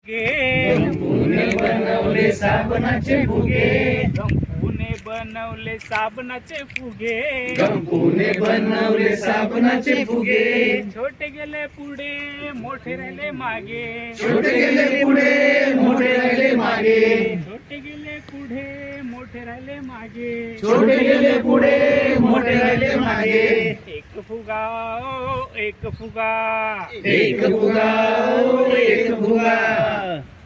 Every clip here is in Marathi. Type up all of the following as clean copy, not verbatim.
फुगे, गंपूने बनवले साबणाचे फुगे, गंपूने बनवले साबणाचे फुगे. गंपूने बनवले साबणाचे फुगे, छोटे गेले पुढे मोठे राहिले मागे, छोटे गेले पुढे मोठे राहिले मागे, छोटे गेले पुढे मोठे राहिले मागे. छोटे गेले पुढे मोठे राहिले मागे. एक फुगा ओ एक फुगा, एक फुगा ओ एक फुगा,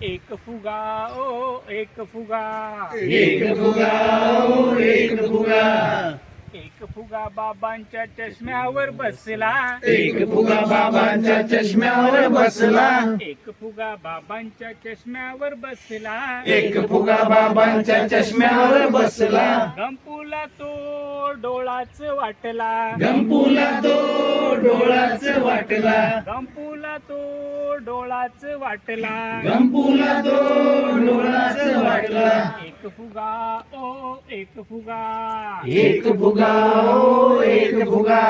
एक फुगा ओ एक फुगा, एक फुगा ओ एक फुगा, एक फुगा बाबांच्या चष्म्यावर बसला, एक फुगा बाबांच्या चष्म्यावर बसला, एक फुगा बाबांच्या चष्म्यावर बसला. एक फुगा बाबांच्या चष्म्यावर बसला. गंपूला तो डोळाच वाटला, गंपूला तो डोळाच वाटला, गंपूला तो डोळाच वाटला. गंपूला तो डोळाच वाटला. एक फुगा ओ एक फुगा, एक फुगा ओ एक फुगा,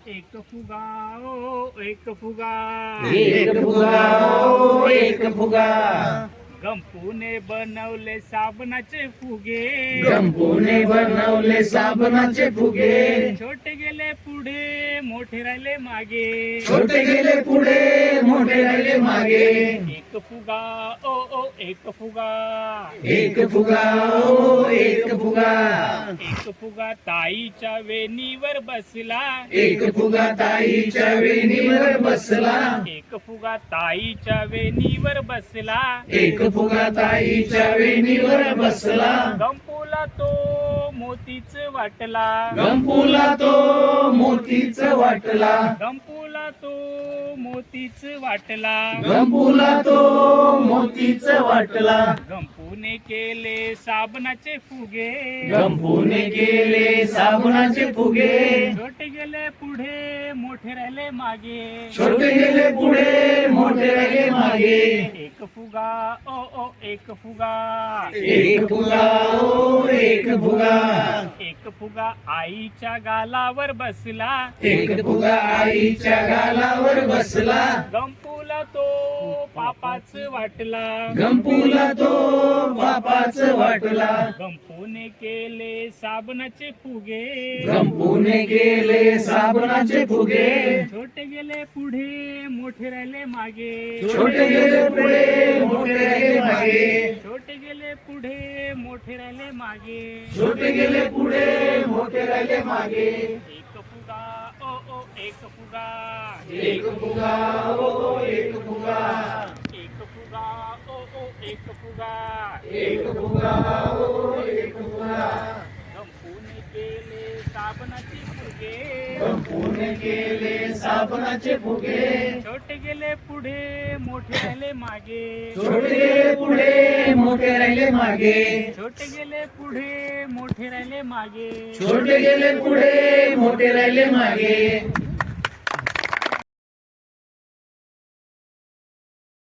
एक फुगा ओ एक फुगा. एक फुगा ओ एक फुगा. गंपूने बनवले साबणाचे फुगे, गंपूने बनवले साबणाचे फुगे, छोटे गेले पुढे मोठे राहिले मागे. छोटे गेले पुढे मोठे राहिले मागे. एक फुगा ओ एक फुगा, एक फुगा ओ एक फुगा, एक फुगा ताईच्या वेणीवर बसला, एक फुगा ताईच्या वेणीवर बसला, एक फुगा ताईच्या वेणीवर बसला. एक फुगा ताईच्या वेणीवर बसला. गंपूला तो मोतीच वाटला, गंपूला तो मोतीच वाटला, गंपूला तो मोतीच वाटला. गंपूला तो मोतीच वाटला. गंपूने केले साबणाचे फुगे, गंपूने केले साबणाचे फुगे, छोटे गेले पुढे मोठे राहिले मागे. छोटे गेले पुढे मोठे राहिले मागे. एक फुगा ओ एक फुगा, एक फुगा ओ एक फुगा, एक फुगा आईच्या गालावर बसला, एक फुगा आईच्या गालावर बसला. गंपूला तो पापाच वाटला, गंपूला तो बापाच वाटला. गंपूने केले साबणाचे फुगे, गंपूने केले साबणाचे फुगे, छोटे गेले पुढे मोठे राहिले मागे. छोटे गेले पुढे मोठे राहिले मागे. छोटे गेले पुढे मोठे राहिले मागे. छोटे गेले पुढे मोठे राहिले मागे. एक फुगा ओ एक फुगा, एक फुगा ओ एक फुगा, एक फुगा ओ एक फुगा. एक फुगा ओ एक फुगा. गंपूने केले साबणाचे फुगे, गंपूने केले साबणाचे फुगे, छोटे गेले पुढे मोठे राहिले मागे. छोटे गेले पुढे मोठे राहिले मागे. छोटे गेले पुढे मोठे राहिले मागे. छोटे गेले पुढे मोठे राहिले मागे.